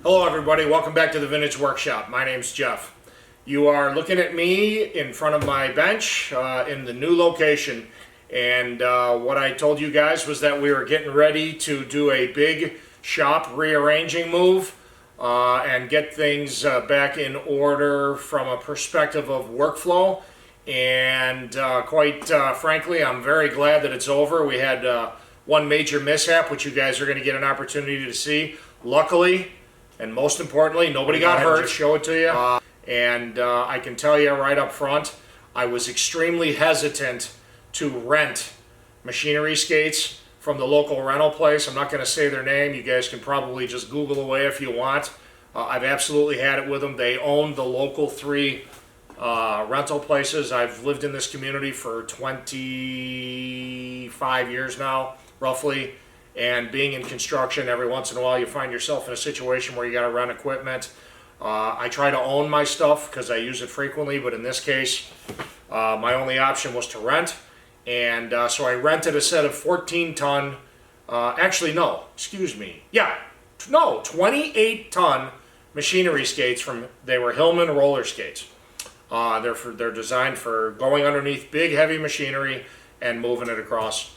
Hello everybody, welcome back to the Vintage Workshop. My name's Jeff. You are looking at me in front of my bench in the new location, and what I told you guys was that we were getting ready to do a big shop rearranging move and get things back in order from a perspective of workflow, and quite frankly, I'm very glad that it's over. We had one major mishap, which you guys are going to get an opportunity to see. Luckily, and most importantly, nobody got hurt. Show it to you. And I can tell you right up front, I was extremely hesitant to rent machinery skates from the local rental place. I'm not going to say their name. You guys can probably just Google away if you want. I've absolutely had it with them. They own the local three rental places. I've lived in this community for 25 years now, roughly. And being in construction, every once in a while you find yourself in a situation where you got to rent equipment. I try to own my stuff because I use it frequently, but in this case, my only option was to rent. And so I rented a set of 14-ton, actually no, excuse me, yeah, no, 28-ton machinery skates from, they were Hillman roller skates. They're designed for going underneath big heavy machinery and moving it across,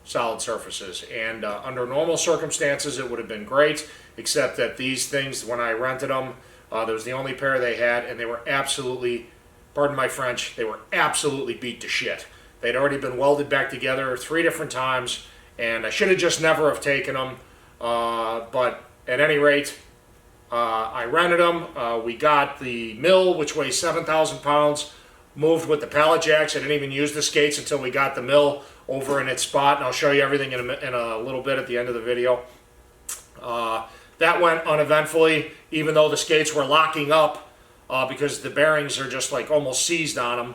solid surfaces. And under normal circumstances it would have been great, except that these things, when I rented them, that was the only pair they had, and they were absolutely, pardon my French, they were absolutely beat to shit. They'd already been welded back together 3 different times, and I should have just never have taken them, but at any rate, I rented them. We got the mill, which weighs 7,000 pounds, moved with the pallet jacks. I didn't even use the skates until we got the mill over in its spot, and I'll show you everything in a little bit at the end of the video. That went uneventfully, even though the skates were locking up because the bearings are just like almost seized on them.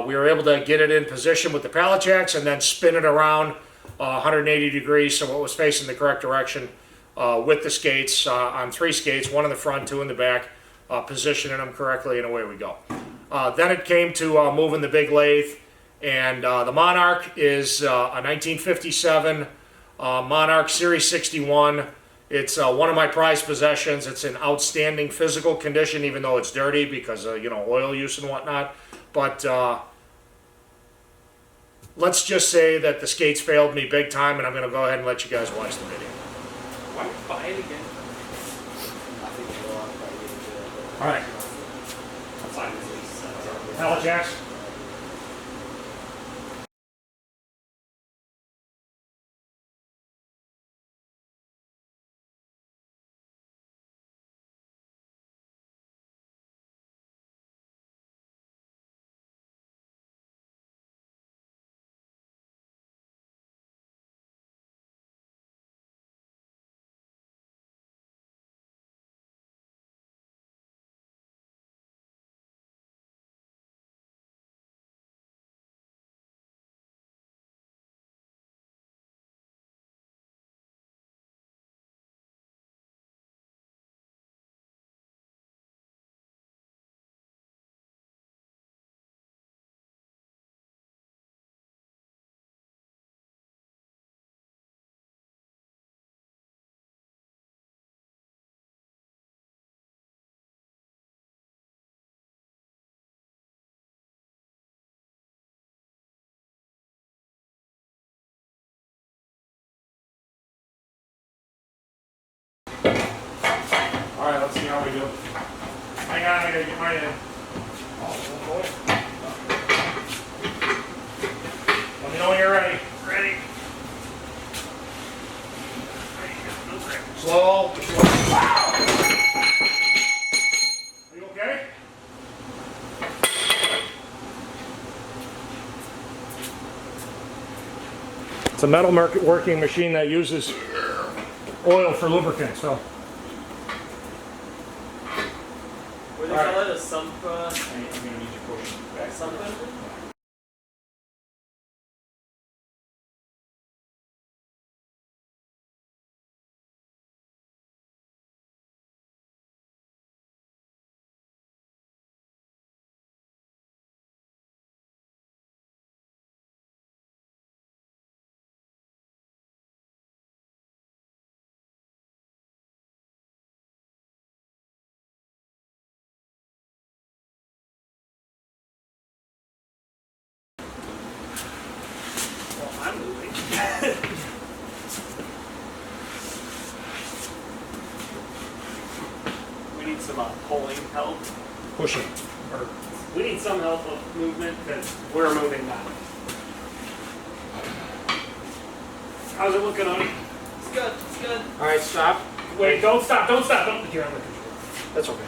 We were able to get it in position with the pallet jacks and then spin it around 180 degrees so it was facing the correct direction with the skates on 3 skates, 1 in the front, 2 in the back, positioning them correctly, and away we go. Then it came to moving the big lathe, and the Monarch is a 1957 Monarch Series 61. It's one of my prized possessions. It's in outstanding physical condition, even though it's dirty because of oil use and whatnot. But let's just say that the skates failed me big time, and I'm going to go ahead and let you guys watch the video. Why would you buy it again? All right. Pallet jacks. All right, let's see how we do. Hang on, I gotta get mine in. Let me know when you're ready. Ready. Slow. Wow! Are you okay? It's a metal working machine that uses oil for lubricant, so. What do they call it? A sump? I'm gonna need you to push back. Something? help. pushing. Or we need some help of movement because we're moving now. How's it looking on? It's good. It's good. All right, stop. Wait, don't stop. Don't stop. Don't put your camera control. That's okay.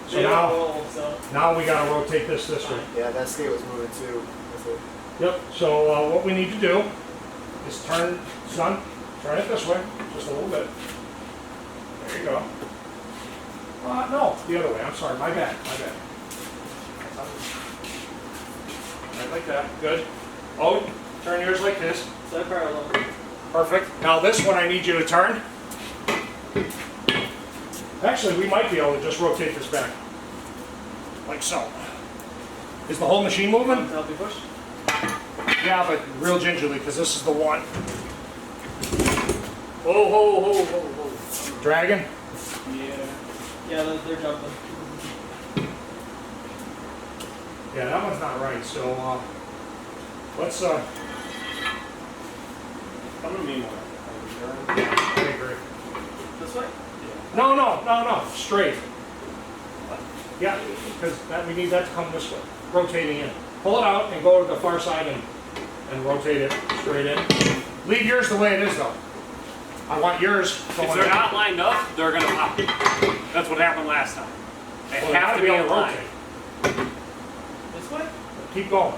So They don't now, roll, so. now we gotta rotate this way. Yeah, that skate was moving too. With it. Yep, so what we need to do is turn, son, turn it this way, just a little bit. There you go. No, the other way, I'm sorry, my bad. Right like that, good. Oh, turn yours like this. So parallel. Perfect. Now this one I need you to turn. Actually, we might be able to just rotate this back. Like so. Is the whole machine moving? Help you push. Yeah, but real gingerly, because this is the one. Whoa. Dragon? Yeah. Yeah, they're jumping. Yeah, that one's not right, so let's I'm gonna mean more. I agree. This way? No, straight. Yeah, because we need that to come this way, rotating in. Pull it out and go to the far side and rotate it straight in. Leave yours the way it is though. I want yours going If they're in. not lined up, they're gonna pop. That's what happened last time. They Well, have to be able in to line. rotate. This way? Keep going.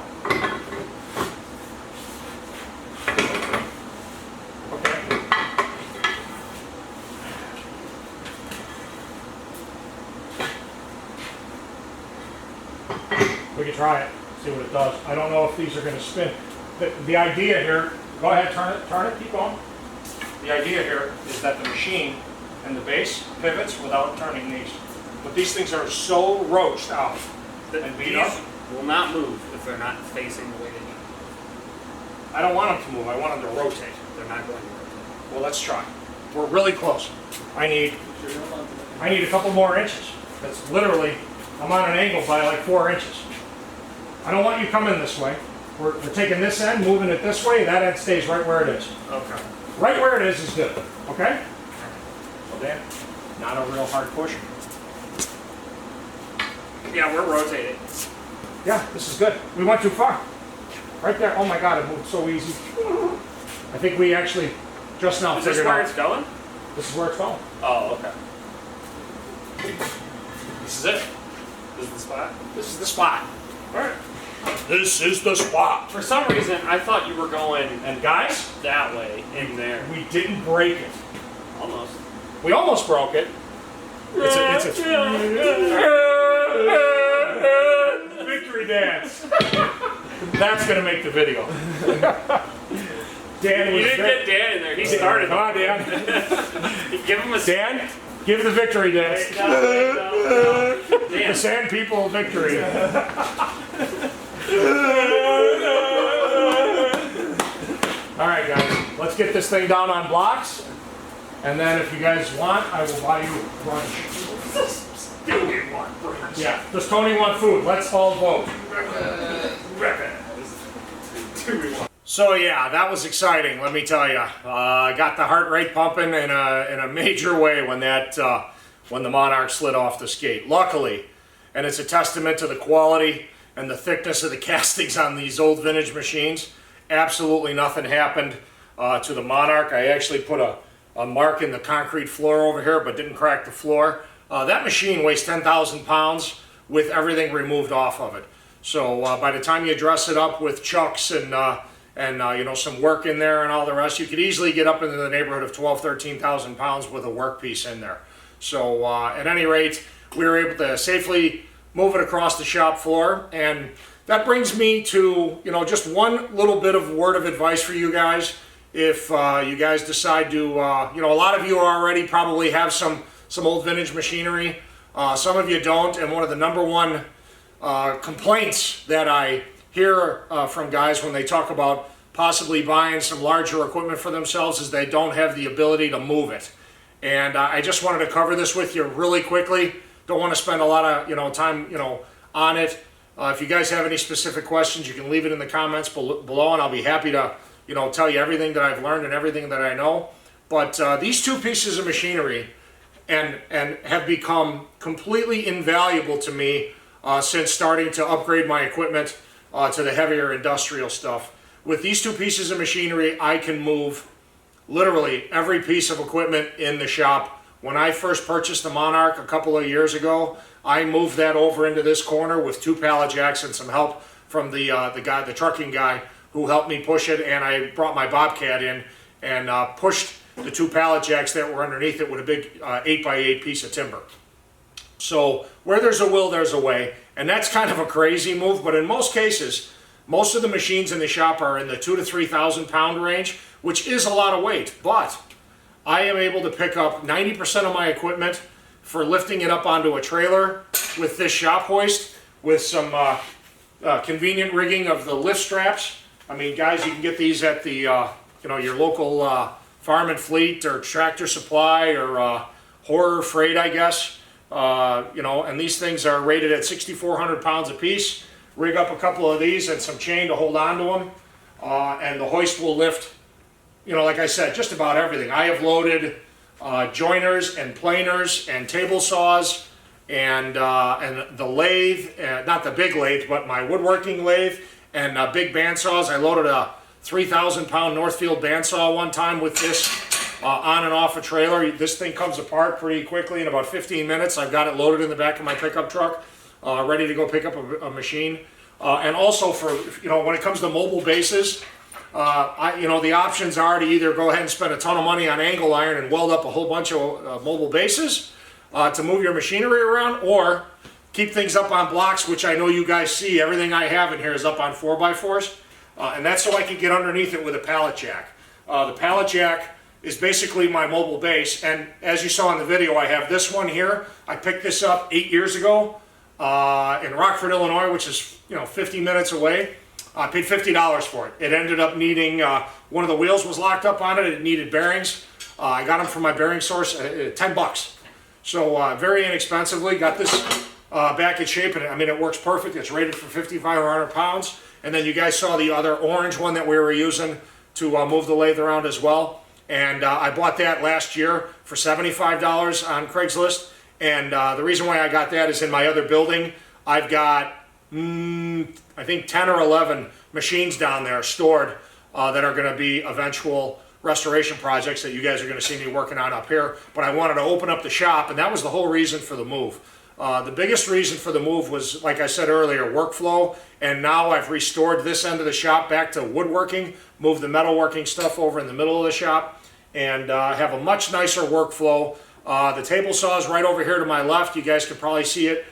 Okay. We can try it, see what it does. I don't know if these are going to spin. The idea here, go ahead, turn it, keep going. The idea here is that the machine and the base pivots without turning these. But these things are so roached out and beat up. Will not move if they're not facing the way they need. I don't want them to move, I want them to rotate. They're not going to rotate. Well, let's try. We're really close. I need Sure, you don't want them. a couple more inches. That's literally, I'm on an angle by like 4 inches. I don't want you coming this way. We're taking this end, moving it this way, that end stays right where it is. Okay. Right where it is good, okay? So then, not a real hard push. Yeah, we're rotating. Yeah, this is good. We went too far. Right there, oh my God, it moved so easy. I think we actually just now Is this figured where out. it's going? This is where it's going. Oh, okay. This is it. This is the spot. This is the spot. All right. This is the spot. For some reason, I thought you were going And guys, that way in there. we didn't break it. Almost. We almost broke it. It's a victory dance. That's gonna make the video. Dan You was didn't get Dan in there. He started. Come on, Dan. Give him a Dan, give the victory dance. No. The Dan. Sand People victory. All right, guys, let's get this thing down on blocks. And then if you guys want, I will buy you brunch. Still get one brunch. Yeah, does Tony want food? Let's all vote. So yeah, that was exciting. Let me tell you, got the heart rate pumping in a major way when when the Monarch slid off the skate. Luckily, and it's a testament to the quality and the thickness of the castings on these old vintage machines. Absolutely nothing happened to the Monarch. I actually put a mark in the concrete floor over here, but didn't crack the floor. That machine weighs 10,000 pounds with everything removed off of it. So by the time you dress it up with chucks and you know, some work in there and all the rest, you could easily get up into the neighborhood of 13,000 pounds with a workpiece in there. So at any rate, we were able to safely move it across the shop floor, and that brings me to, you know, just one little bit of word of advice for you guys. If you guys decide to, you know, a lot of you already probably have some old vintage machinery. Some of you don't, and one of the number one complaints that I hear from guys when they talk about possibly buying some larger equipment for themselves is they don't have the ability to move it. And I just wanted to cover this with you really quickly. Don't want to spend a lot of, you know, time, you know, on it. If you guys have any specific questions, you can leave it in the comments below, and I'll be happy to, you know, tell you everything that I've learned and everything that I know. But these two pieces of machinery and have become completely invaluable to me since starting to upgrade my equipment to the heavier industrial stuff. With these two pieces of machinery, I can move literally every piece of equipment in the shop. When I first purchased the Monarch a couple of years ago, I moved that over into this corner with 2 pallet jacks and some help from the trucking guy who helped me push it, and I brought my Bobcat in and pushed the 2 pallet jacks that were underneath it with a big 8x8 piece of timber. So where there's a will, there's a way, and that's kind of a crazy move, but in most cases, most of the machines in the shop are in the 2,000 to 3,000 pound range, which is a lot of weight, but I am able to pick up 90% of my equipment for lifting it up onto a trailer with this shop hoist with some convenient rigging of the lift straps. I mean, guys, you can get these at the your local Farm and Fleet or Tractor Supply or Horror Freight, I guess. And these things are rated at 6,400 pounds a piece. Rig up a couple of these and some chain to hold on to them, and the hoist will lift, like I said, just about everything. I have loaded joiners and planers and table saws and the lathe, not the big lathe, but my woodworking lathe and big bandsaws. I loaded a 3,000 pound Northfield bandsaw one time with this on and off a trailer. This thing comes apart pretty quickly in about 15 minutes. I've got it loaded in the back of my pickup truck, ready to go pick up a machine. And also for, when it comes to mobile bases, the options are to either go ahead and spend a ton of money on angle iron and weld up a whole bunch of mobile bases to move your machinery around, or keep things up on blocks, which I know you guys see. Everything I have in here is up on 4x4s, and that's so I can get underneath it with a pallet jack. The pallet jack is basically my mobile base, and as you saw in the video, I have this one here. I picked this up 8 years ago in Rockford, Illinois, which is 50 minutes away. I paid $50 for it. It ended up needing, one of the wheels was locked up on it. It needed bearings. I got them from my bearing source, 10 bucks. So very inexpensively, got this back in shape, and I mean, it works perfect. It's rated for 5,500 pounds. And then you guys saw the other orange one that we were using to move the lathe around as well. And I bought that last year for $75 on Craigslist. And the reason why I got that is in my other building, I've got, I think 10 or 11 machines down there stored that are going to be eventual restoration projects that you guys are going to see me working on up here. But I wanted to open up the shop, and that was the whole reason for the move. The biggest reason for the move was, like I said earlier, workflow, and now I've restored this end of the shop back to woodworking, moved the metalworking stuff over in the middle of the shop, and have a much nicer workflow. The table saw is right over here to my left. You guys can probably see it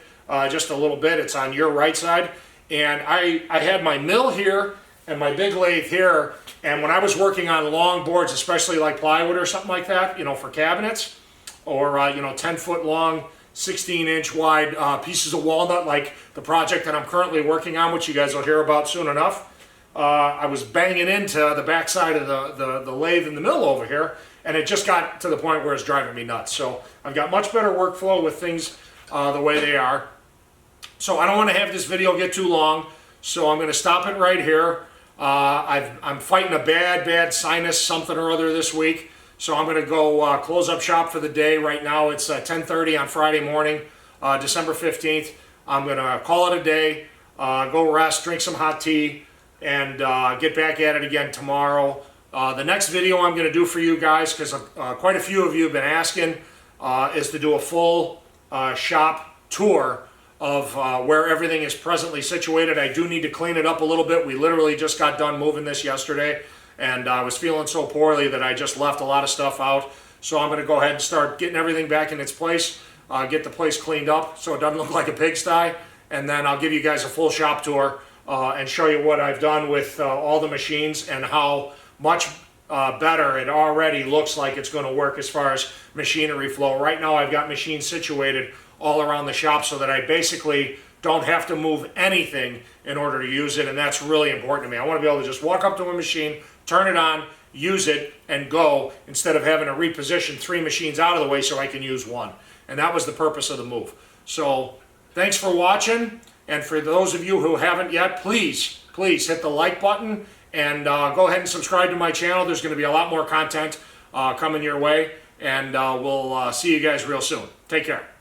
just a little bit. It's on your right side. And I had my mill here and my big lathe here, and when I was working on long boards, especially like plywood or something like that, for cabinets, or 10-foot long, 16-inch wide pieces of walnut, like the project that I'm currently working on, which you guys will hear about soon enough, I was banging into the backside of the lathe in the mill over here, and it just got to the point where it's driving me nuts. So I've got much better workflow with things the way they are. So I don't want to have this video get too long, so I'm going to stop it right here. I'm fighting a bad sinus something or other this week, so I'm going to go close up shop for the day. Right now it's 10:30 on Friday morning, December 15th. I'm going to call it a day, go rest, drink some hot tea, and get back at it again tomorrow. The next video I'm going to do for you guys, because quite a few of you have been asking, is to do a full shop tour of where everything is presently situated. I do need to clean it up a little bit. We literally just got done moving this yesterday, and I was feeling so poorly that I just left a lot of stuff out. So I'm going to go ahead and start getting everything back in its place, get the place cleaned up so it doesn't look like a pigsty, and then I'll give you guys a full shop tour and show you what I've done with all the machines and how much better it already looks like it's going to work as far as machinery flow. Right now I've got machines situated all around the shop so that I basically don't have to move anything in order to use it, and that's really important to me. I want to be able to just walk up to a machine, turn it on, use it, and go, instead of having to reposition 3 machines out of the way so I can use one. And that was the purpose of the move. So thanks for watching, and for those of you who haven't yet, please hit the like button and go ahead and subscribe to my channel. There's going to be a lot more content coming your way. and we'll see you guys real soon. Take care.